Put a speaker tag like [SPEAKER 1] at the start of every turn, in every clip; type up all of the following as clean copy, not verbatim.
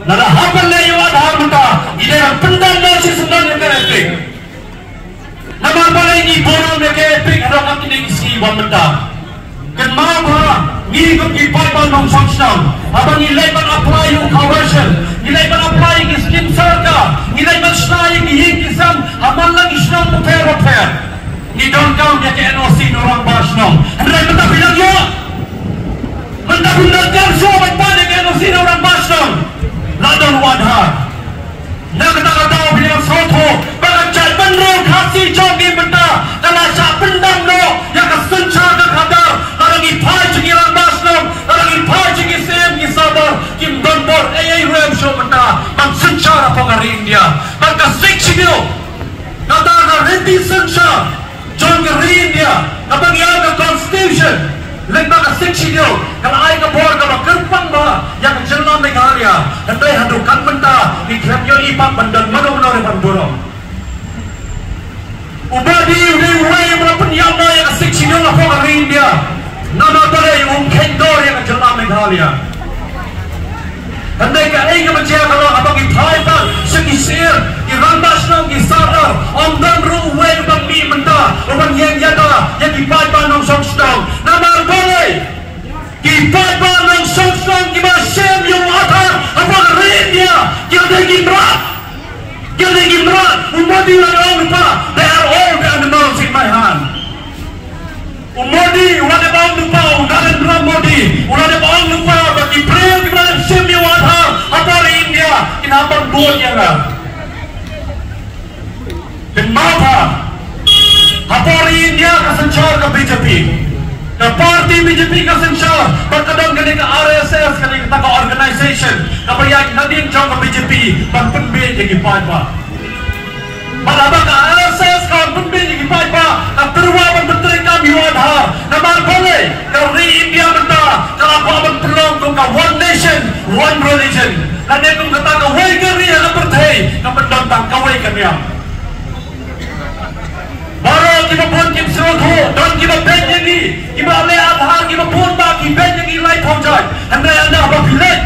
[SPEAKER 1] Nada hapan na yung adhar mata. Ida yang pendam na si sundan yang epic. Nama balai ni borong na epic ada kat ini isi wan mata. Kan mama ni ko ki Bible nong sunshine. Abang nilai ban apply yung conversion. Nilai ban apply yung skin sarka. Nilai ban snai yung hingkisam. Haman lang isnang mo pero. Ni don't count ya ke NOC norang bas nong. Andai mata bilang yo. Mata bilang kerso mata ke NOC norang bas nong. Ladon wadhar. Nak kata-kata bilang soto. Bagacai benro kasih jogi mata. Kalau sa pendam no yang kesencar ke kadar. Kalau ipai cegi rambas no. Kalau ipai cegi sem ki sabar. Kim donbor rem show mata. Bang sencar apa ngari India. Bang kasih cegi kata na rendi sencar. John ngari India. Kapag yang ke constitution. Lembang kasih cegi kalau ai ke bor kalau kerpang ba yang jelam Meghalaya. Andai hadukan menta di kremyo ipang bandan mano-mano repan borong. Ubadi udah berapa nyamna yang asik sini lah kau dari India. Nama tadi kendor yang jelam Meghalaya. Andai ke macam kalau abang Thailand sekisir irambas nong kisara amdan ruwe bang mi menta ubang yang yada yang dipai panong songstong. Nama boleh dipai panong songstong kita sem yung atar abang India yang lagi berat. Yang lagi berat. Umadi orang lupa. They are all the animals in my hand. Umadi orang ada bang lupa. Udaran beram modi. Orang ada bang lupa. Bagi prayer kita sem yung atar abang India. Kenapa buat yang lah? Dan mata abang India kesencar ke BJP. The party BJP ka sensyal pagkadang galing ka RSS galing ka organization kapag nading jong ka BJP pagpunbin yung ipad pa malabang ka RSS ka pagpunbin yung ipad pa kapirwa pagpunbin ka miwadha naman boleh ka re-India menta kalapa abang tulong kung ka one nation one religion nanay kung kata ka way gari ang apartheid kapandang kaway kanya baru kita pun kita seroto dan kita benjagi kita alih adhar kita pun tak kita benjagi light hojai anda apa pilih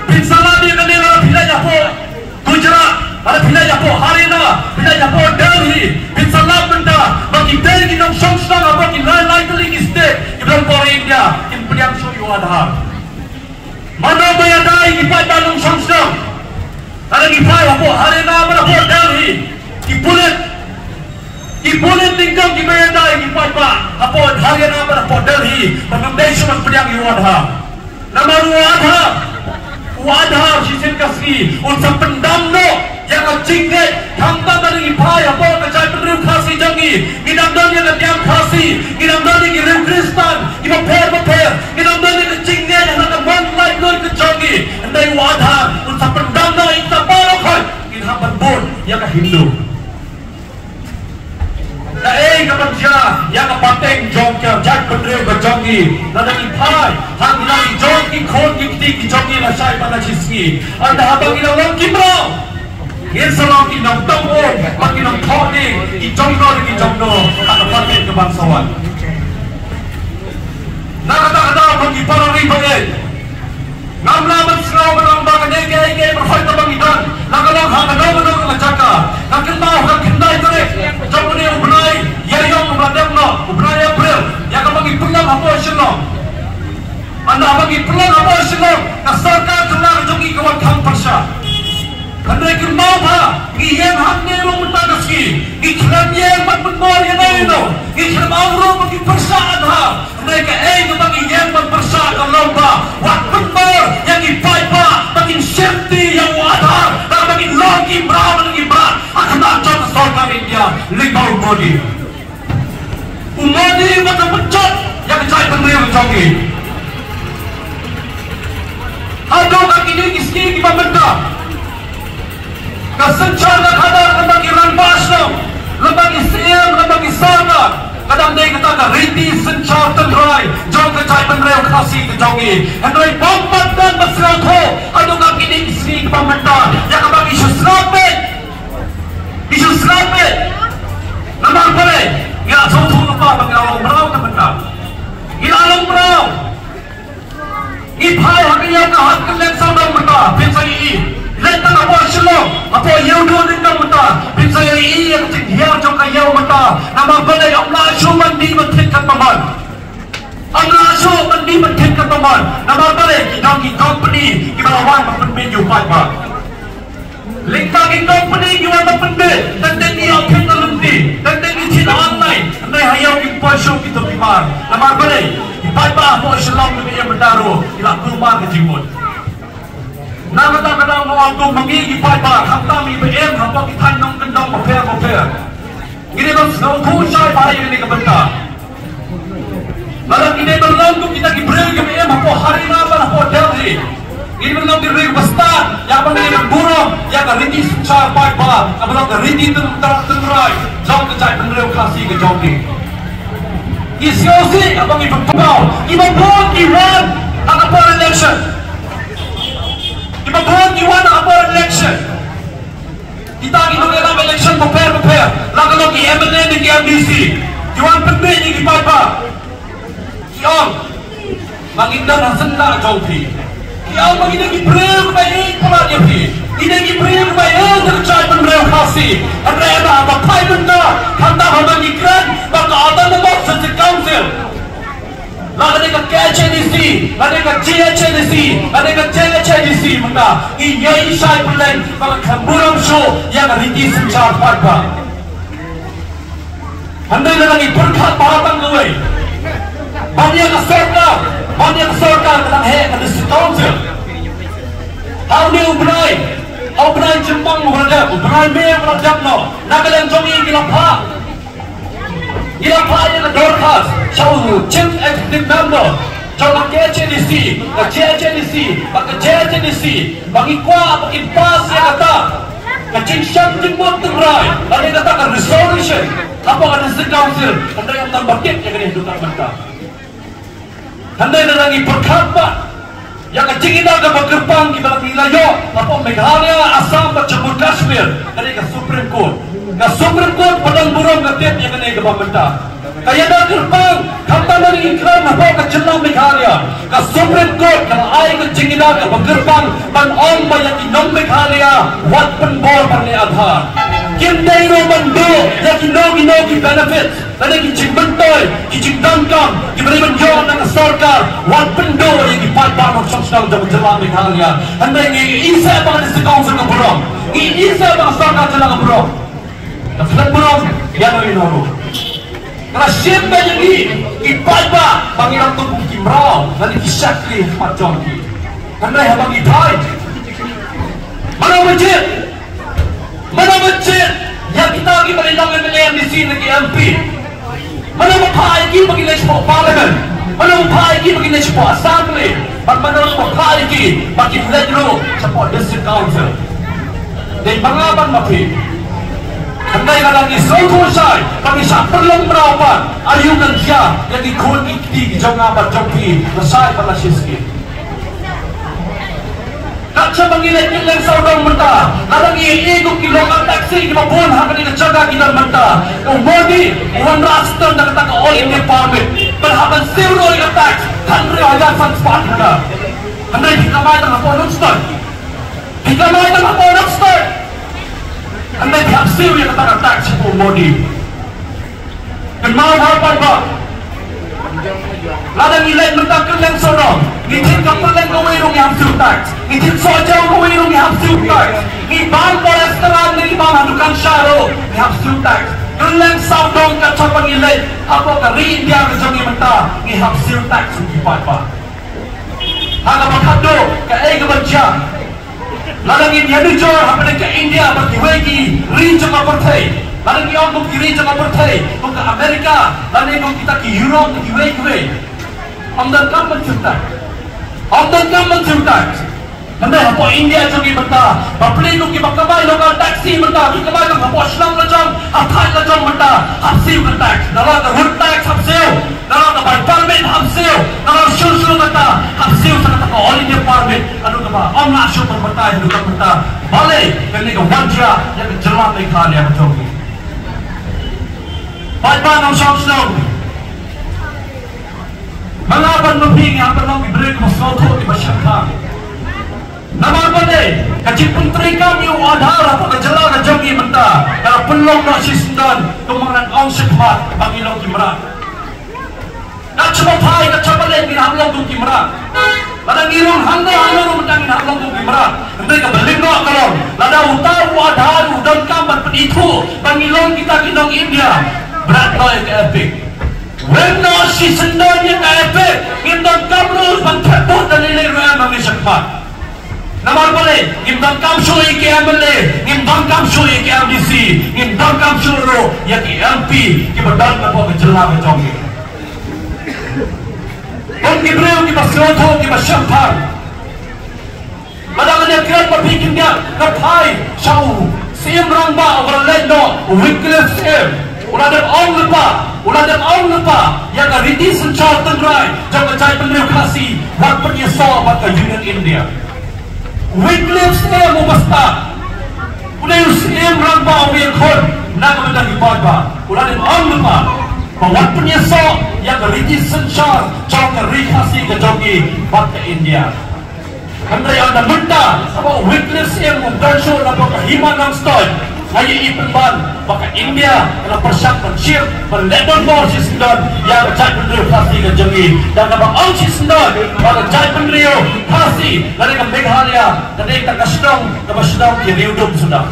[SPEAKER 1] pinsalah dia kena ada pilih apa Gujarat ada pilih apa Haryana pilih apa Delhi pinsalah benda bagi benjagi nong songstang apa kita lain lagi state kita orang India kita pilihan suyu adhar mana bayadai kita dalam songstang ada kita apa Haryana apa Delhi kita boleh tinggal di Mayanda di Paipa apa Haryana apa Delhi Bangladesh man pedang Wadha nama Wadha sisin kasih untuk pendam no yang jingget tanpa dari Pai apa kecai penduduk kasih jangi ngidam dan yang diam kasih ngidam dan yang riu Kristan ngidam per ngidam dan yang jingget yang nak one life no kejangi andai Wadha untuk pendam no itu barokai ngidam berbun yang Hindu. Kapan dia yang kapateng jong kya jak pendre berjongi nada ipai hang nang jong ki khon ki jongi la sai pada chiski anda abang ina long kimro yer salong ki nong tong o bagi nong thoni ki jongno tak kapateng kebangsawan nada bagi para ribae ngamla mansrau barang bang ege berhoy tabang idan nagalong hang nong ngajaka nakendau hang kendai tore jomune ubnai yang memadam no, ubnai April, yang bagi pelang apa seno, anda bagi pelang apa seno, kasarkan kelar jogi kawan kang persa, anda ikut mau ha, yang hanya mau mentagaski, iklan yang menbor yang lain no, iklan awro bagi persa ada, mereka bagi yang berpersa kalau ba, wak menbor yang ipai pa, bagi safety yang ada, dan bagi logi brown lagi berat, akan tak sorkan India, legal body. Umadi macam pencot yang kecai pendiri mencoki. Aduh kaki ini kiski kita benda. Kesencar dan kadar bagi rambas no, bagi siam, bagi sana. Kadang dia kata riti sencar tenrai, jom kecai pendiri kasih kecoki. Hendrai bombat dan berserangko. Aduh kaki ini kiski kita benda. Yang bagi isu selamat, nampak boleh. Ya, contoh lupa bagi awak merau ke benda. Ila merau. Ipai hak yang kehat kalian sama benda. Pensai ini. menta nama balai Allah cuman di mentingkan paman Allah cuman di mentingkan paman nama balai kita di company kita lawan pembeli Paipa lingkar di company kita pembeli dan ini akan terlenti dan ini tidak online anda hayau kita show kita pimar nama balai di Paipa mau Islam lebih yang berdaru kita keluar ke jimut nama tak kadang mau aku menggigi Paipa hamta mi BM hampa kita nong kendong berper ini bang snow kusai pada ini kebentar malam ini berlaku kita diberi ke BM hampa hari nama hampa Delhi ini berlaku diberi besar yang menjadi burung yang keriti susah Paipa yang berlaku keriti terai jauh kecai penerima kasih ke jauh isiosi abang ibu pegau ibu pun Iran apa election ibu pun Iran apa election kita gitu dalam election prepare lagu-lagu MNA di MDC Iran penting di Paipa kiong maginda na senda jauh kiong maginda di beri baik pula dia ini di beri baik tercai penerima kasih ada apa pai benda kata habang iklan maka ada nomor satu council lalu dekat KHNDC lalu dekat GHNDC lalu dekat JHNDC benda ini isai pelan maka kamburam show yang riti sencar Paipa anda lagi berkat bahagian gue banyak kesorkan tentang hek ada council how dia Ubrai Jepang berada, Ubrai Mei berada no. Nagaland Jongi gilapa yang kedorkas. Jauh chief executive member, jauh KHNDC, JHNDC, bagi kuah, bagi pas yang kata, kecinsan jemput terai, ada kata ke resolution, apa ada council, anda yang tambah kek yang kena hidup mereka. Anda yang lagi berkata. Yang kecil kita akan bergerbang di dalam wilayah apa Meghalaya, Assam, dan Jammu Kashmir dari ke Supreme Court. Ke Supreme Court padang burung ketiap yang kena government. Kaya dah gerbang kata dari iklan apa ke Jammu Meghalaya. Ke Supreme Court kalau ay kecil kita akan bergerbang dan orang banyak di non Meghalaya wat penbor pada Aadhaar. Kita ini bantu yang kinogi benefits. Lagi kicik bentoy, kicik dangkam, diberi menjual dengan sarkar, wan pendo yang dipakai untuk sosial dan menjelang Meghalaya. Anda ini isa bang di sekaunsel keburung, ini isa bang sarkar jelang keburung. Dan selain burung, yang lain orang. Karena siapa yang ini dipakai pangeran tubuh kimrau, nanti kisakli macam ini. Anda yang bang dipakai, mana masjid yang kita lagi merindangan yang di sini ke MP. Mana lagi bagi nasional parlimen, mana lagi bagi nasional assembly, mana lagi bagi federal support district council. Dan pengaban mafi, andai lagi seluruh saya bagi siapa yang merawat ayunan dia yang dikon ikti di jangan berjumpi selesai pada sisi. Kaca mengilat yang saudara mentah, kadang ia ikut kilometer taksi di bawah harga di jaga kita mentah. Kemudian orang Raston dan kata all India Parliament berhasil zero yang tax, hundred हजार संस्पाद होगा, hundred हिकामाय तक apa Raston, हिकामाय तक apa Raston, hundred berhasil yang kata tax Modi. Kenapa apa? Ladang ilai mentakkan yang sorong, ngicin kapal yang kawirung yang hamsil tax, ngicin sojau kawirung yang hamsil tax, ngibang polesteran ngibang handukan syaro yang hamsil tax, keleng saudong kacapang ilai, apa ke India kejangi mentah, yang hamsil tax ujipat pak. Hanga makhado, ke kebaca, ladang ini hadujor, apa ke India, berkiwegi, rinjang apartheid, lalu kita untuk kiri jangan bertai, untuk Amerika, lalu kita ke Europe, ke UAE, amdan kam mencutak, anda apa India jangan bertai, bapli kita kembali lokal taksi bertai, kita kembali apa Islam lajang, Athai lajang bertai, hapsil bertai, dalam road tax hapsil, dalam parlimen hapsil, dalam susu bertai, hapsil sangat tak all India Parliament, anu apa, orang asyik bertai, anu bertai, balik, kena wajah yang jelas Meghalaya betul. Paipa ng Samsung mga panluping ang panlong ibrig mo soto di Basyangkang naman pa Kecil penteri kami adalah pekerjaan kejongi mentah. Kalau pelong nak sisendan kemaran orang sekemat pangilong kimera. Nak coba pai, nak coba lain kita hamlang tu kimera. Ladang irung hamlang mentang kita hamlang tu kimera. Mereka beling nak kalau ladang utaru adalu dan kamar penipu pangilong kita kinong India. Berat nak ke epic. When nak sisendan yang epic, kita kamrus bangkatut dan nilai ruang mengi sekemat. Namar boleh, ngimdang kam shoyi ke MLA, ngimdang kam shoyi ke MDC, ngimdang kam shuro ya ke MP, ke badal na po ke jela ke jongi. Kung kibreo ke basyoto ke basyampang, madangan niya kirat mabikin niya, kapay, siyaw, siyem rang ba, overlaid no, Wycliffe siyem, uladang ong lupa, ya ke Riti Senchal Tengrai, jangan cahaya peneriu kasih, wak penyesal baka Union India. Wycliffe saya mau basta. Udah Muslim rambau yang khol nak menjadi pada. Udah ni orang lupa bahwa penyesal yang Riti Senchal jangan rikasi ke jogi pada India. Anda yang dah minta bahwa Wycliffe saya mau bersyukur bahwa Himanam Stone Saya ipenban baka India kena persyak bersyir berledon bor si sendon yang cai pendrio pasti ke jengi dan kabang ang si sendon baka cai pendrio pasti dari ke Meghalaya dari ke Kasdong ke Basdong ke Riudum sudah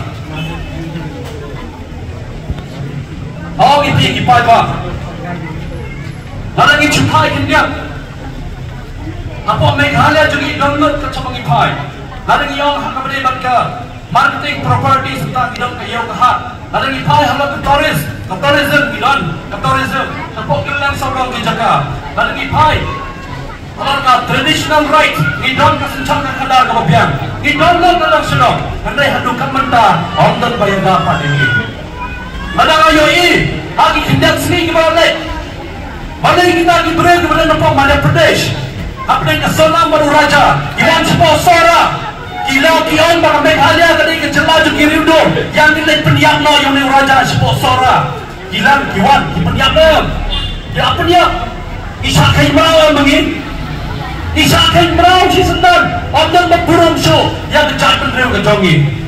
[SPEAKER 1] awang iti ipai ba narang ichupai kindiak apo Meghalaya jengi download ke cabang ipai narang iyong hakabade baka marketing property serta bidang kayau kehat. Ada ipai halau ke tourism bidang ke tourism. Tepuk gelang seorang di Jakarta. Ada ipai halau ke traditional right. Bidang ke sencang kadar ke babian. Bidang lo ke dalam sedang. Andai hadukan mentah. Ondan bayar dapat ini. Ada ayo ini. Agi kindak sini ke balik. Balik kita diberi kepada Nepal Madhya Pradesh. Apa yang kesenam baru raja. Iwan Sposora. Kilau kion baka Meghalaya kadai ke jelaju kiriudo yang nilai pendiam no yang ni raja Sposora kilang kiwan di pendiam no ya apa dia isa kay meraw mengin isa kay meraw si sendan ondan berburung show yang kejat pendiriu ke jongi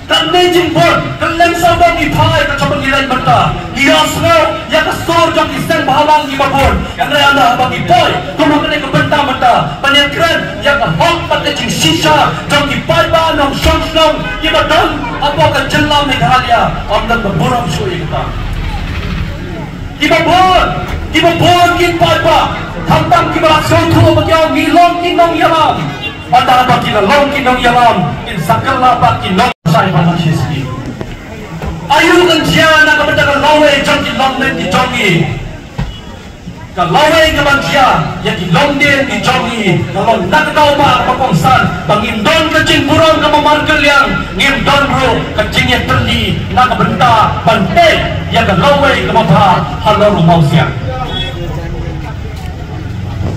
[SPEAKER 1] dan nejing pun keleng sabang ipai ke cabang nilai benda dia semua yang kesor jang iseng bahalang di babon yang raya anda abang ipai kumakanai ke benda-benda banyak keren yang kehok patecing sisa jang ipai ba nong syong-syong iba dong apa ke jelam Meghalaya ondan berburung show yang kita iba bon ipai ba tantang kiba soto bagyang ngilong kinong yalam anda abang kilalong kinong yalam insakala ba kinong saya pada sisi. Ayu kan dia nak berjalan lawai jangan London di jongi. Kalau lawai keban dia yang di London di jongi. Kalau nak tahu apa pengsan, bangindon kecing burung kamu markel yang ngindon bro kecingnya terli nak benda bantai yang ke lawai kamu bah halau mausia.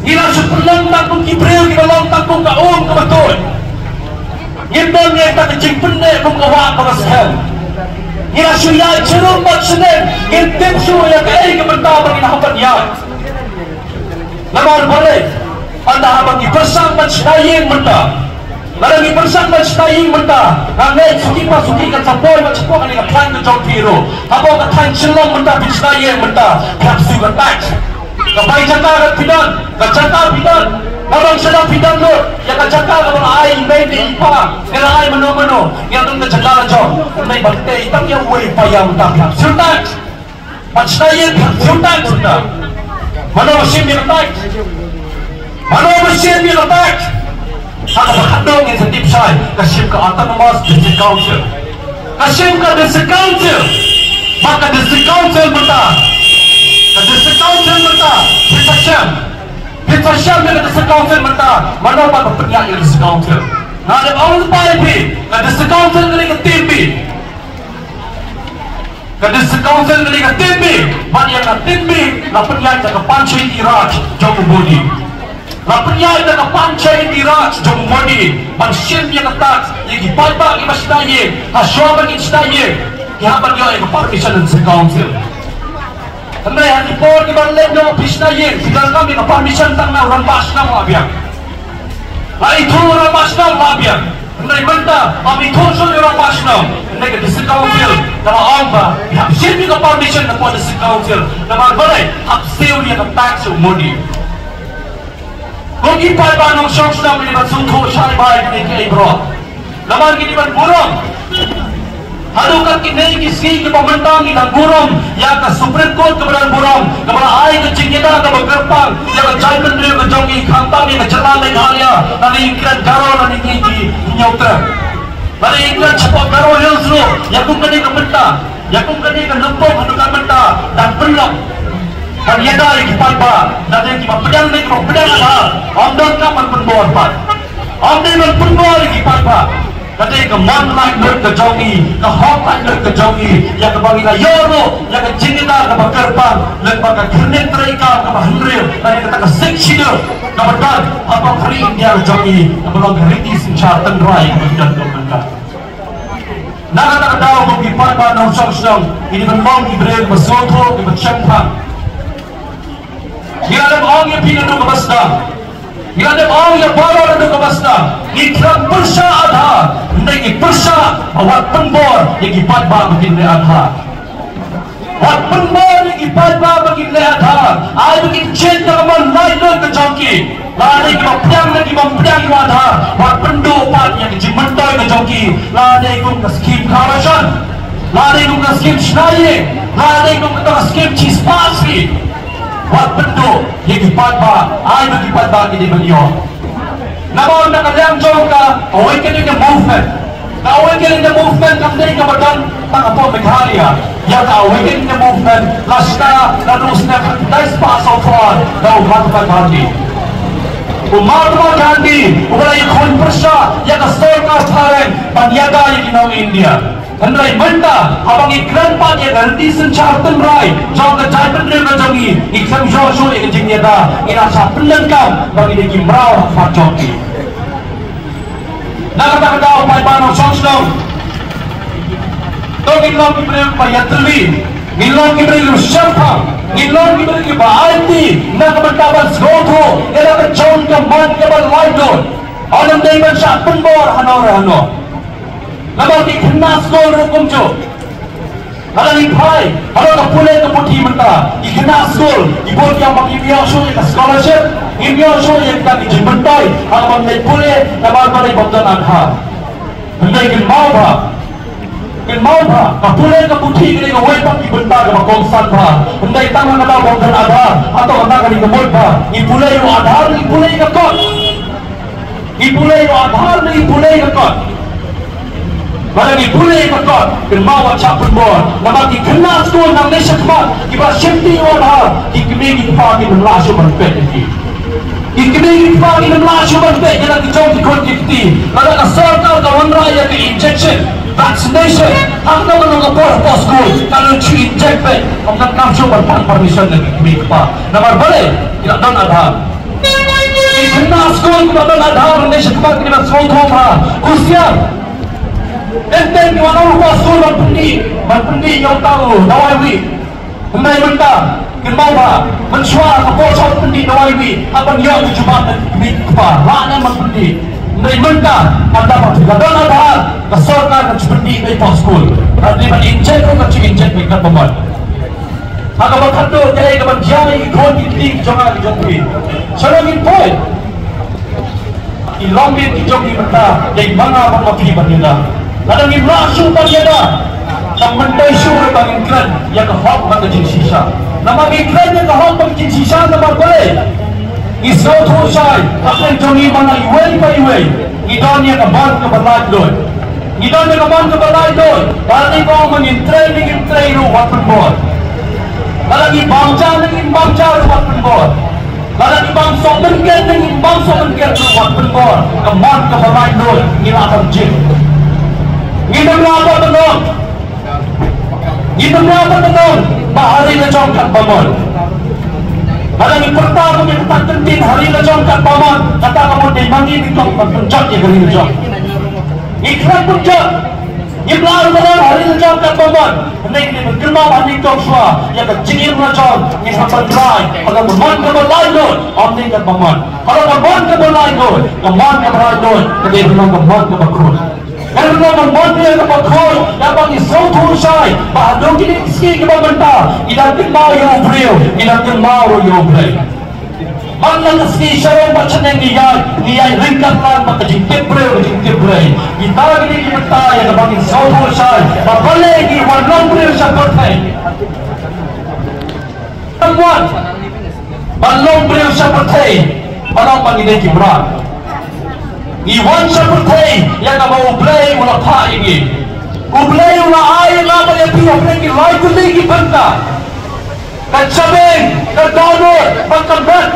[SPEAKER 1] Ila sepelong tanggung kibril kita long tanggung kaum kebetul. Ngindon yang tak kecing pendek kung kawak kawasahan ngira syuyay cerung mat senen ngintip syuyay kaya kebentah bagi nahapan yan naman boleh anda habang ipersang mat sinaying menta larang ipersang mat sinaying menta ngangay suki kan sapoy mat sapoy kanina plan ke jong piro habang katang silong menta bin sinaying menta kapsu katak kapay jata pidan kacata pidan Orang sedang pidang tu, yang kacakal kalau air main di ipa, kalau air menu, yang tu kacakal jom, main bantai, tapi yang boleh payah utang, sultan, macam ni sultan, mana mesin dia letak, ada berkandung yang sedip saya, kasih ke autonomous district council, maka district council betul, Kita siap dengan sekaunsel mentah. Mana apa penyak yang sekaunsel? Nah, ada orang sebab ini. Ada sekaunsel kali ke tim B. Ada sekaunsel kali ke tim B. Mana yang ke tim B? Nah penyak jaga pancai Iraj jauh bodi. Nah penyak jaga pancai Iraj jauh bodi. Manusia yang ketat. Yang dipalpak imas daya. Hasyuaban imas daya. Dihabat dia yang kepartisan dan sekaunsel. Andai hati por di balik no pisna yen tidak kami ke permission tang na orang basnang labian. Lah itu orang basnang labian. Hendak mentah, kami tujuh orang pasno. Hendak ke district council, nama amba, hab sini ke permission kepada district council. Nama boleh, hab sale dia ke tax umudi. Kau kipai banong syok sudah melibat sungguh syai baik ni ke ibro. Nama kita ban burung. Harukan kini kisi ke pemerintah kita burung, yang ke Supreme Court kepada burung, kepada air ke cingkita ke bergerpang, yang ke jaikan dia ke jongi kantang yang ke jalan yang halia, nanti ikan garo nanti gigi nyauter, nanti ikan cepat garo yang seluruh, yang ku kini ke mentah, yang ku kini ke lempung harukan mentah dan pelak. Dan ia dah lagi palba, nanti kita pedang ada, ambil kapan penbor pat, ambil penbor lagi palba. Nanti ke man like lut ke jongi, ke hot like lut ke jongi, yang ke bagi yoro, yang ke jingita ke bergerbang, yang ke kernet terika ke bahenril, nanti kita ke seksido, ke berdan, apa kari India ke jongi, yang belum keriti sincar tenrai ke berdan ke berdan. Nak kata tahu kau kipat banang song, ini memang ibril bersoto ke bercempang. Ia ada orang yang pindah ke basdam. Ia ada orang yang bawa ke basdam. Ikram persa ada. Hendak persa awak penbor yang kipat bikin ada. Awak penbor yang kipat bikin ada. Ai bikin cinta kaman lain ke jongki. Lari ke pedang lagi pedang ada. Awak pendopat yang jimentai ke jongki. Lari ke skim kawasan. Lari ke skim Schneider. Lari ke skim Cispasi. Wat bentuk yang dipadba, ai bagi padba ini beliau. Nama nak kalian jongka, awakening the movement. Awakening the movement kami ni kemudian tak apa Meghalaya. Yang awakening the movement, lasta dan usna das pass of all. Tahu Mahatma Gandhi. Mahatma Gandhi, ulai khun persa yang kesorka thareng panyaga yang inau India. Hendak mentah, abang iklan pan yang ganti sencar tenrai, jauh ke jai pendiri kejongi, iklan joshua yang jengnya dah, ina sah pelengkap bagi deki merau hafat jongi. Nak kata upai banong song, to ngilong kiberi upaya terli, ngilong kiberi syarpang, ngilong kiberi bahalti, nak kebentaban segoto, ina kejong keman kebal laidon, alam daiman syah penbor hanor. Nampak di kena sekolah hukum jo. Kalau ni pai, kalau tak boleh tu putih mentah. Di kena sekolah, di bawah yang bagi dia show yang scholarship, dia show yang kita dimentai. Kalau tak boleh, nampak boleh bukti anha. Hendak ikan mau bah, tak boleh ke putih ini ke wei bagi bentar ke kongsan bah. Hendak tangan ada bukti ada, atau hendak kali ke mul bah. Ini boleh you adhar, ini boleh ke kot. Ini boleh you adhar, ini boleh ke kot. Kalau ni boleh ikut, kenapa capun bor? Nama di kena sekolah nang Malaysia kemat, kita shifting order, di kemegi pagi melasyu berpet ini. Di kemegi pagi melasyu berpet, jangan dijauh di konflikti. Kalau serta kawan raya di injection, vaccination, anda menunggu pos school, kalau cuci inject bet, orang nafsu berpan permission lagi kemegi pa. Nama boleh, tidak don ada. Di kena sekolah kita don ada, Malaysia kemat kita sekolah pa, usia. Enteng di mana lupa surat pendi yang tahu Nawawi. Hendak mentah, kenapa mencuat kebocor pendi Nawawi. Apa dia berjumpa dengan apa? Lana mempendi. Hendak mentah, anda berjumpa dengan apa? Kesorkan pendi di pos school. Nanti berinjek atau kecil-injek dengan pembuat. Agak berkata jadi kepada jari ikut di jangan dijumpai. Selagi poin. Ilambit dijumpai mentah. Dari mana bermakni bernilai? Kadang ni langsung bagi ada, tak mentai syurga bagi iklan yang kehok bagi jenis sisa. Nama iklan yang kehok bagi jenis sisa nama boleh. Isau tu say, akan jongi mana iway pa iway. Idon yang keban keberlai doy. Idon yang keban keberlai doy. Balik kau mengintrai lu waktu bor. Kalau ni bangsa waktu bor. Kalau ni bangsa mengker lu waktu bor. Keban keberlai doy, ina akan jin. Kita berapa tenang, bahari ngejongkat paman. Kalau ni pertama kita tak tentin hari ngejongkat paman, kata kamu dimangi di tong penjat yang hari ngejong. Iklan penjat, Iblar benar hari lejam kat baman. Hendai ini bergelmau hanik Joshua. Ia kecingin lejam. Ini sampai dry. Kalau berman ke berlain dun. Omni kat baman. Kalau berman ke berlain dun. Keman ke berlain dun. Kedai bilang keman ke berkut. Kalau bilang berman dia ke berkut. Yang bagi sautu syai. Bahadung kini isi ke berbentar. Idah gelmau yang beriu. Idah gelmau yang beriu. Manlang ski syarong macam niyay ringkat lang makajingkip bro, kita gini kita yang bangin sautu syai. Babale di warnong bro siya pertay. Temuan, balong bro siya pertay. Balong pangine kibran. Iwan siya pertay yang mau play wala pa ini. Ublay wala ay nga ba yung piyapin ki lay kundi banta. Katsabing, kadonor, pagkabat.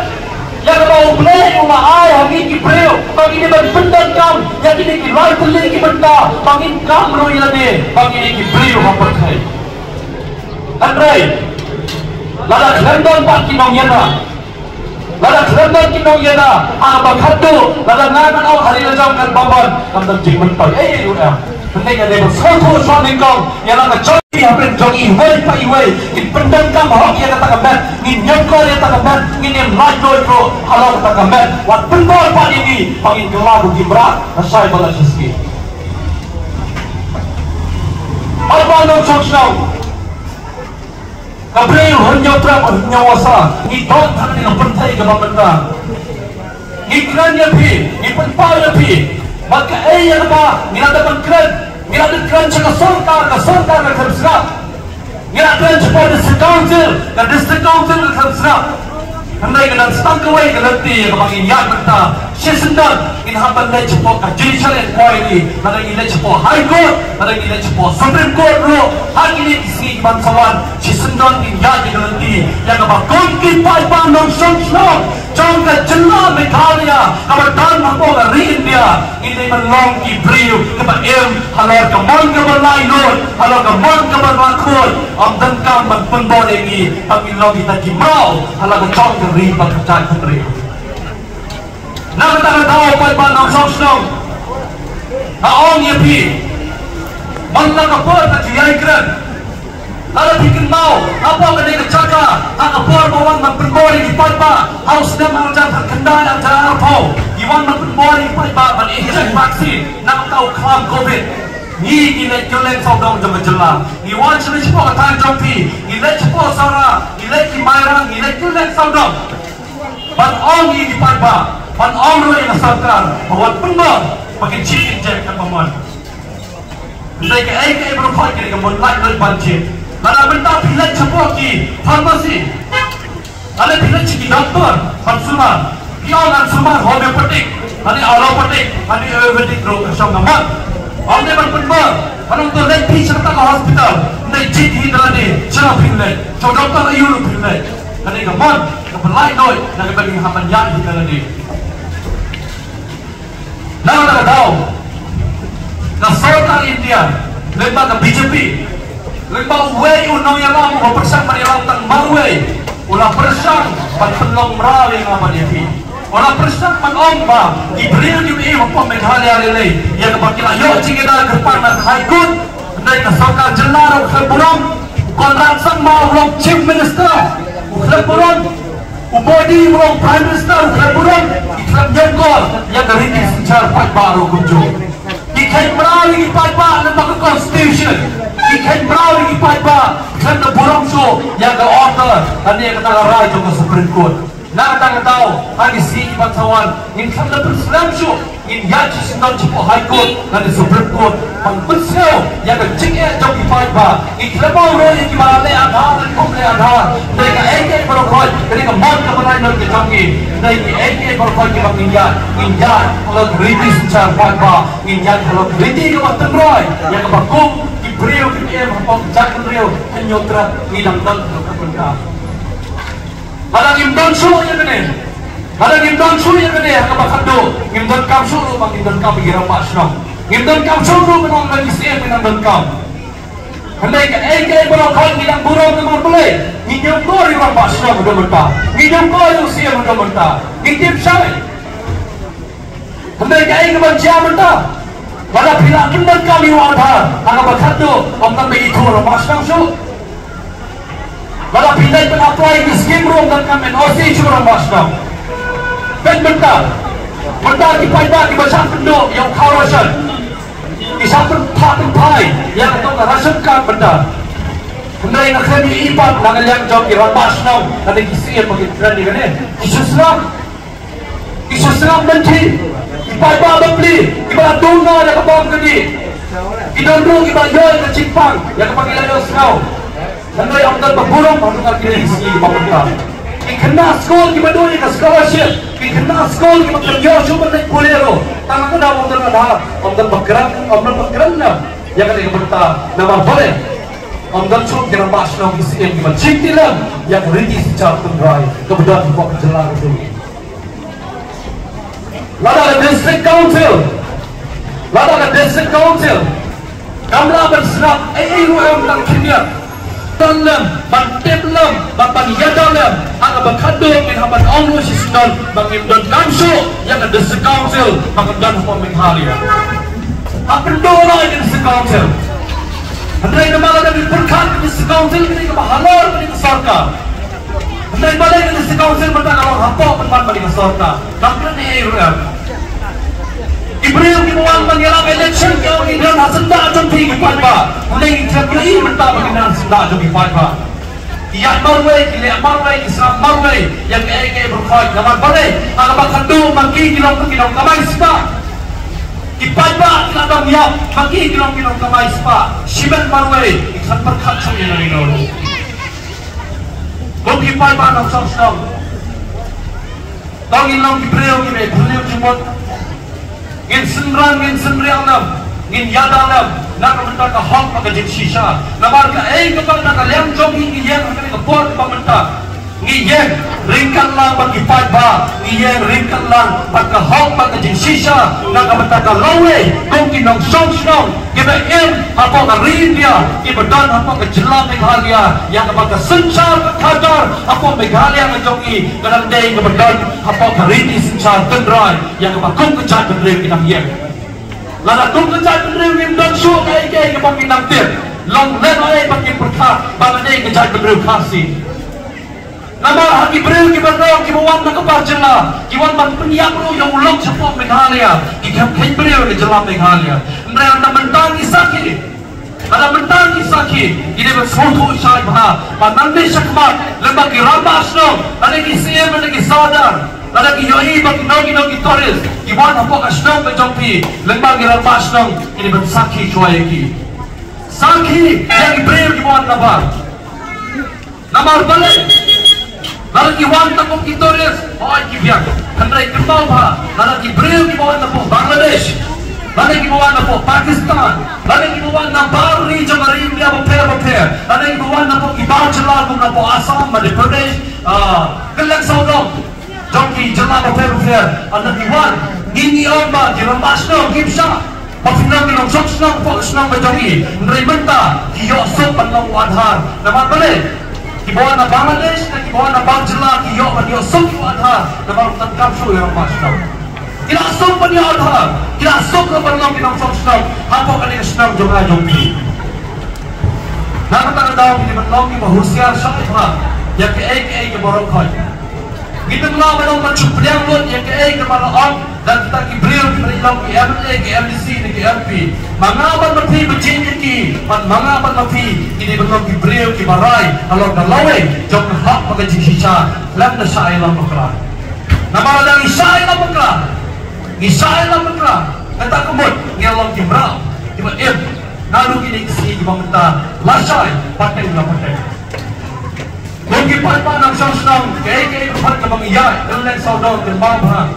[SPEAKER 1] Yang mau play umaay hangin kibreo pag ini magpundan kam yang ini kilay tuloy kibanda pangin kam ro yan pag ini kibreo kapatay Andrei ladak London pa kinong yan na ladak London kinong yan na ang maghado ladak naman ako halila jam kan baban kamdang jingman pa yun Penting ada yang satu suami kau yang nak jogi hampir jogi iway pa iway ipendam kam hok yang kata kamet ngin nyokor yang kata kamet ngin yang light loy bro halau kata kamet wat pendor pa ini pangin gelabu gibrat nasay bala siski apa nong soksong kabreo honyo trap honyo wasa ngidon thang ni pentai ke bamenda ngikran ya pi ngipenpau ya pi maka yang apa nilada keren cakap sorkar ke terserap nilada cepat district council ke terserap hendai kena stang kawai ke nanti kemangin yang berta sesendan in hampan nilai cepat judicial inquiry nilai nilai cepat high court nilai nilai cepat supreme court lo hari ini isi bangsawan sesendan in yang ke nanti yang apa konki paipan non song Jangka jelah Meghalaya, kabardan mampu dari India, ini melong Ibriu, kepada halar keman keberlainun, halar keman keberlakun, amdan kam berpenbol ini, kami long kita kimau, halar kecong keri berkecai Ibriu. Nak tak tahu apa yang nak sosong, naong yepi, mana kapal tak jiyai keren. Lalu bikin mau, apa kena kejaga? Apa bawang memperbori di paipa? Harus sedang mengajar terkendali antara apa? Iwan memperbori di paipa, menginjek vaksin, nak tahu kelam COVID. Ni ilek jelek saudara jangan jelas. Iwan cuma cepat kata jampi, ilek cepat sara, ilek kimairang, ilek jelek saudara. Ban ong di paipa, ban ong roi nasabkan, bawa penuh, makin cik injek kan paman. Ilek ke berapa kali kamu like banjir. Lalu benda pilih cepat di farmasi, lalu pilih ciki doktor, konsumen, pion konsumen homeopatik, lalu alopatik, lalu ayurvedic drug kesamnaman. Anda berpenbar, lalu untuk naik pergi serta ke hospital, naik cik hidran ni, cerah pilih, coba doktor ayur pilih, lalu keman, kepelai noi, lalu bagi hampan yang hidran ni. Lalu tak tahu, nasional India, lembaga BJP. Lembang way unang yang lama persang manilang tang marway ulah persang pan penlong merawi ngapa dia pi ulah persang pan omba Ibriu di apa Meghalaya lele yang kepakila yo cingida depan dan high court ndai ka sokal jelar khleburam kontrak sang mau long chief minister khleburam ubodi long prime minister khleburam ikram jengkol yang keriti secara baru kunjung ikai merawi paipa lembaga constitution ikan berau di paipa kerana burung so yang ke order dan yang kata raja ke Supreme Court nak tahu hari si bangsawan in kerana berselam so in yang sesenang cepat High Court dan di Supreme Court pangbersel yang ke cingit jauh di paipa in kerana orang yang kibalai adhar dan kumlai adhar mereka eke berokoi mereka mod kebenaran ke jangki mereka eke berokoi ke bangingyan inyan kalau keriti secara paipa inyan kalau keriti ke waktu roy yang ke bakum Ibriu kita mampu jalan Ibriu hanyutrat ngidam dan berkata. Ada ngimdan su yang ini, ada ngimdan su yang ini. Apa kado ngimdan kam su lu bang ngimdan kam bikiran pasno. Ngimdan kam su lu menang lagi siapa ngimdan kam. Hendai ke berokal ngidam burung memang boleh. Ngidam kau orang pasno mudah mudah. Ngidam kau yang siapa mudah mudah. Ngidam saya. Hendai ke baca mudah. Wala pila benar kami wadha, ang bakado, ang kami ito ramas ng su. Wala pila apply di scheme room dan kami osi chu ramas ng. Bentar, bentar di payda di baca pendo yang kawasan. Isang pai yang itu rasan kan bentar. Benda yang kami ipat nangalyang job di ramas ng, nanti kisian magigran di kane. Isusram nanti. Iba beli, iba tunga yang kapag gadi, idondong iba yoy ke Jepang yang kapag ilayo snow, nanti ang dan berburung baru nak kiri sini pemerintah. Ikena sekolah iba doy ke scholarship, ikena sekolah iba kerja cuma naik bolero, tangan kena ang dan bergerak na, yang kena pemerintah nama boleh, ang dan cuma kira mas nong isi yang iba cintilan, yang ready secara tenggerai, kemudian iba kejelang itu. Lada district council, kamla berserap, ruang dan kimia, dalam, banteblam, bapaniadalam, ang bakado minhaban ongo sistem, bangimdan kanso, yang district council, bangimdan pemenghalia. Akan doa ini district council. Andai nama ada diperkat district council ini kebahalar ini sarka. Andai balai ini district council bertak kalau hapok penpan bagi sarka. Kamla ni ruang. Ibrahim kimuan menyelam election yang idan hasenda jompi kipanba, mulai terkei mentah bagian hasenda jompi kipanba. Ia marway, Islam marway yang berkait kamar balai, agak bakando mangki kilong kamay spa. Kipanba kiladang yap, mangki kilong kamay spa. Shimen marway, ikan berkat sumber nino. Jompi kipanba nang song. Tangin lang Ibrahim Ibrahim jumot. Ngin senriang nam, ngin yadalam, nak mentak hak pagajin sisa. Nabar ka kapag nakaliang jom ngiyeng ang kanina kapot pamunta. Ngiyeng ringkan lang pag-ipad ngiyeng ringkan lang pagka-hak pagajin sisa. Nakamunta ka lawe, kung kinang song-song, kibain hapong Arindia, kibadan hapong kajelang Meghalya, yang kapag ka-sensar kadar hapong Meghalya ng jongi, kananday kibadan hapong Kariti sensar tendray, yang kapag kung kajad bendrew kinang yeng. Lala kung kajad bendrew yung danso kay kapag kinangtir, long lenoy pag-iperka, banganay kajad bendrew kasi. Nama Ibrahim kibarong kimuwan na kaparjala, kiwan man penyakro yang ulok sapok Meghalya, kikam Ibrahim ke jelam Meghalya. Mereka mentang isaki, ada mentang isaki, ini bersuatu syai bah, panandi syakmat, lembak kirabas no, ada kisiem, ada kisadar, ada kiyoi bagi nogi toris, kiwan apok asnong bejompi, lembak kirabas no, ini bersaki cuaiki. Saki yang Ibrahim kimuwan nabar, namar balik. Lalu kiwan takut kitoris, kibiak. Kendai kembang bah, lalu Ibrahim kiwan napo Bangladesh, lalu kiwan napo Pakistan, lalu kiwan napo Jamari India beper, lalu kiwan napo Himachal napo Assam, Madhya Pradesh, Kelang Saudong, jongki Jala beper, anak kiwan, ini omba diramas no gipsa. Pafinang minong soksnang pokesnang bejongi, menerima kiyosok panong wadhar, nama balik. Kibawa na Bangladesh, kibawa na Bangla, kiyo pa niyo sumyo adha, na maruntan kapso yung masnaw. Kinasok pa niyo adha, kinasok na pa lang kinang sumsnaw, hapo ka niyo snaw jong Nakatang daw, kinimanlaw ni mahusyar siya iba, yang ke-ay kibarong koy. Gitong laman ang matsupliang lot, yang ke-ay kimalaong, dan kita kibril, kimalilang ki-MLA, ki-MDC, ki-MP. Mangapan mapi berjinit ki, mangapan mapi, ini betul kibril, kibaray, alor dalawe, jom hak pagajin sisa, lam na sa ilang makra. Namalang isa ilang makra, kata kumot, ngalang kimraw, kiba nalu kini kisi kibamenta, lasay, patay na patay. Kung kipan ng siyang kaya kapag kabang iyay, ilang saudong, kilmabang,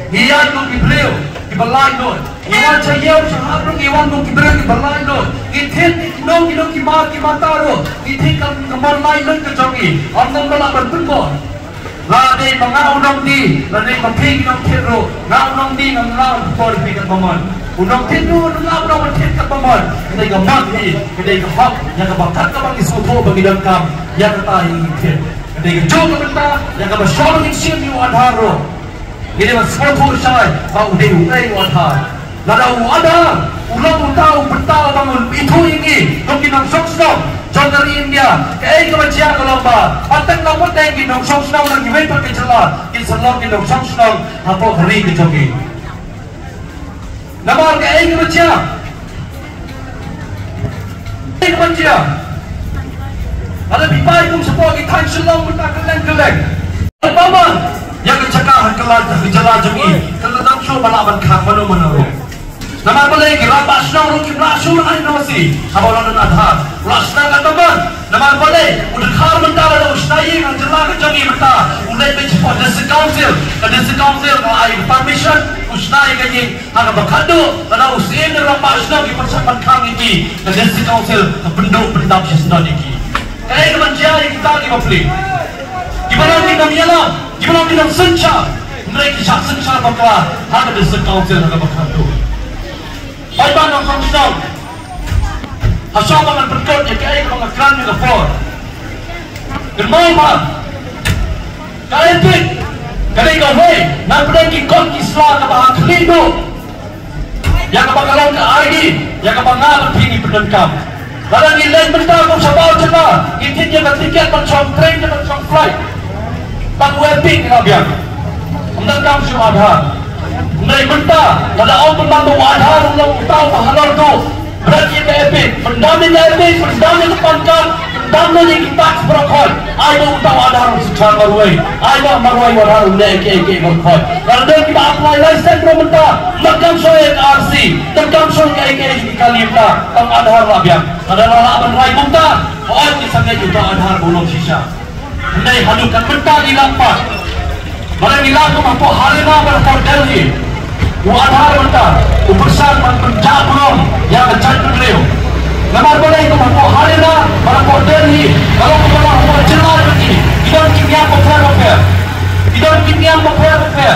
[SPEAKER 1] iyan kong kibril, kibalay nun. Iwan sa yaw sa habrong, iwan kong kibril, kibalay nun. Itin, inong kimataro. Itin kang kamalay nun kajongi. Ang nang malaban pun Lade mga unang di, lade mapig ng tiro. Nga unang di, ng lawan por pikat mamon. Unang tiro, ng lawan pikat mamon. Hindi ka maghi, hindi ka hap, yang kabakat ka bang isuto, bagidang kam, yang katahing itin. Hindi ka joke ka yang kabasyolong iksim yung adharo. Ini mas foto saya, bau dewi wadhar. ada ulang tahu betal bangun itu ini mungkin nang sok John dari India kayak kebaca kelomba pateng lapor teng ginong sok nang giwei pakai celah kin selong ginong sok apa hari kejoki nama kayak kebaca ada bipai kum sepuluh kita selong kita keleng apa yang kecakar kelar kejalan jengi kalau tak show balapan kang mana nama boleh kira pasang rukim rasul ay nasi abalan adha rasna katakan nama boleh udah khar mentara ada ustai yang jelas kejangi menta ulai bercepat desa council ay permission ustai kanyi hanga bakado ada usin dalam pasang di persamaan kang ini desa council penduk sesna iki kayak kemenja kita di mapli gimana kita miala gimana kita senca mereka senca bakal hanga desa council hanga bakado Baiban ang function. Hasama ng berkot ya kaya mga kran ni lapor. Germay ba? Kaya tik. Kaya gaway. Nampun kikot kisla na bahang kalido. Yang kapagalaw ka ID. Yang kapangalan pini penengkam. Lalang ilan benda kung sa bawat sila. Itin niya tiket macam train dan macam flight. Pag-webbing kinabiyang. Penengkam siya adhan. Mereka benda pada orang pembantu adhar ulang tahu bahalar tu berarti epic pendamping depankan pendamping kita berkoi ada tahu adhar secara marwai ada marwai adhar eke berkoi kalau kita apply license benda makam soal RC makam soal eke kali kita tang adhar labiang ada laban rai benda orang kisahnya juga adhar bulung sisa hendai hadukan benda di lampat barang di lampat mampu harina berkordel ni Adhar mentah, ubersan menjabron yang kecil beliau. Namar boleh itu mampu harina, mampu Delhi, kalau kita mampu jelas begini, kita kimia memper,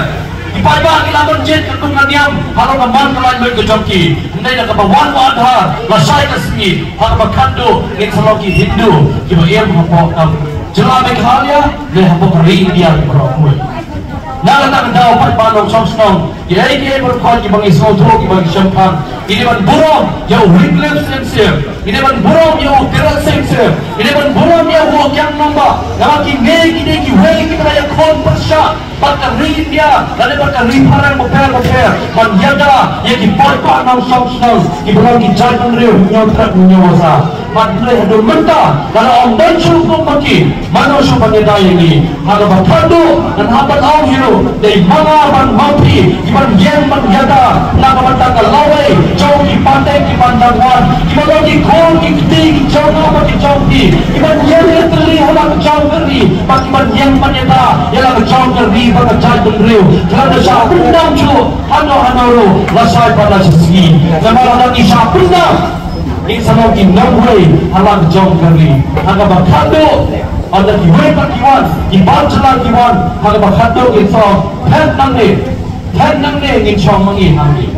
[SPEAKER 1] di pagi kita berjet ketungan yang kalau keman kelain berkejoki, hendaknya kebawan Adhar, lasai kesini, hak berkandu, insyaallah Hindu, kita ia mampu jelas Meghalaya, dia mampu kering dia berokul. Nakatang daw pagpanong song kaya kaya berkon ki bang isotro ki bang champagne ini man burong yo Wycliffe sincere ini man burong yo Terrell sincere ini man burong yo yang namba nama ki ngei ki wei ki kaya kon persya bakal India lalu bakal riparan moper man yaga ye ki pagpanong song ki burong ki jalan reu nyotrak nyosa man play hadu menta lalu om dan cukup maki manusia panyedaya ini haga bakado dan habat au hero dari mga manmampi iban yen mangyada nakamata kalaway jauh di pantai di pandangan iban di kong di kiti jauh nama di jauh di iban yen yang terli halang jauh geri pak iban yen manyada yalang jauh geri baka jauh geriu kerana sa pendam cu hano lasai pada sisi namanya isa pendam insano ki namway halang jauh geri hanga bakado ada di weka kiwan, di bancalan kiwan, hanya berkata insaf, tenang ni insaf mengi hamdi.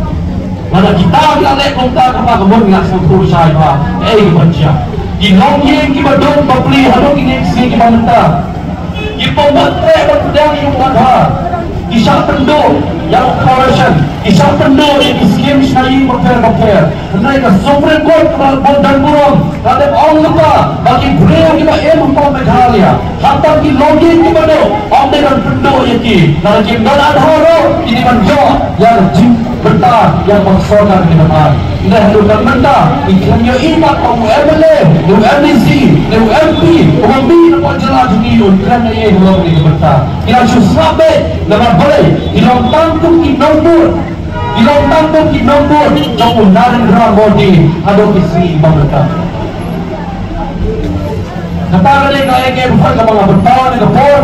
[SPEAKER 1] Mana kita lek kongta kapa kebun ngas kumpul saya pa, baca. Di longyeng kita dong beli hadong ini sini kita mentah. Di pembantai berpedang yang Adhar, di saat penduk yang corporation, di saat penduk yang skim syai berper. Mereka Supreme Court dan burung, kadang orang lupa bagi beliau kita empam Meghalaya. Hatta ki logik kita do, orang dengan penduk yaki. Kalau jimdan Adhar ini menjawab yang jim bentar yang bersorak di depan. Dah halukan mentah, ikan yo imat kamu MLA, yo MDC, yo MP, orang bi nak jelas ni kerana ia belum di bentar. Ia susah be, nama boleh. Ilang tangtung ki nombor, jauh Narendra Modi ada kisi bangsa. Kata kaya bukan mga bertawan ni kapor,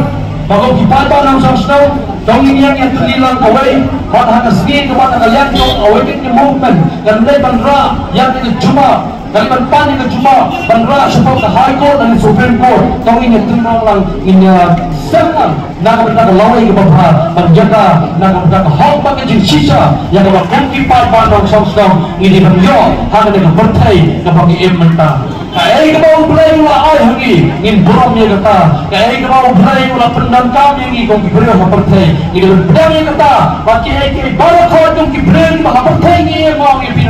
[SPEAKER 1] bago kipata ng sasnaw, dongin yang terlilang away, pada hanya segi kepada kalian yang awakening movement, dan mulai bandra yang ini cuma kalian panik ke cuma bandra sebab ke High Court dan Supreme Court, dongin yang terlilang lang ini senang nak berkata lawai ke bawah menjaga nak berkata hak bagi sisa yang kalau kongkipai bandang sasnaw ini beliau hanya dengan bertai kepada mentah. Kaya mau belai ulah ay hangi ngin buram ya kata kaya mau belai ulah pendam kami ngi kong kibril ma pertai ngin pendam ya kata baki ay kay barakot kong kibril ma pertai ngi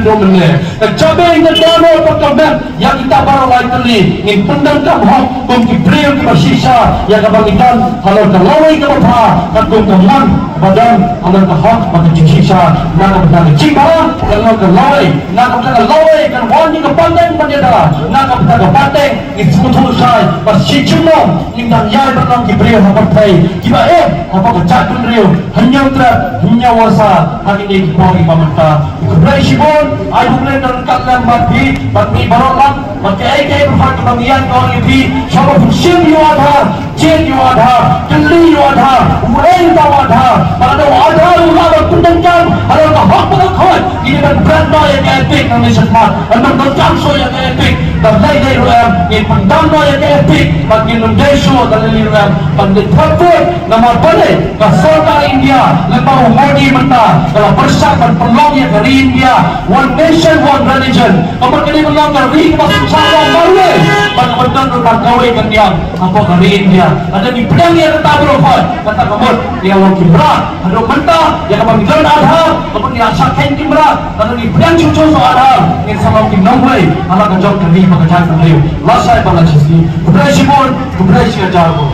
[SPEAKER 1] do meneh cabe ing dano perkamen yang kita baru lain kali ing pendang kam hok kum ki bril ki bersisa yang kabangitan kalau kalawai ka bapa katung kaman badan amal ka hok pada sisa na ka badan cimba kalau kalawai na ka kalawai kan wani ka pandang panjada na ka badan pateng ing sutu sai bersicino ing dan yai berang ki bril hok pai kiba apa ka jatun rio hanya hanya wasa hari ini kori pamata keberai sibon ayu boleh dan kalian bagi barokat bagi ai berfak kebagian kau ini sama fungsi you ada jen you ada keli you ada uang kau ada pada ada ulama pendengkan ada hak pada kau ini kan brand yang epic yang disebut dan tentang so yang epic dan lain-lain ruang ini pendana yang epic bagi Indonesia dan lain-lain pandai perfect nama balik kasar India lepas Modi mentah kalau bersama perlong yang dari India one nation one religion apa kini bilang dari masuk sama baru pada benar berkawai kan yang apa dari India ada di pedang yang tetap berufat kata kamu yang wakil berat ada mentah yang apa bilang ada apa yang asalkan berat ada di pedang cucu soal yang sama wakil nombor anak kejauh dari pekerjaan beliau lasai pada sisi keberanian keberanian jago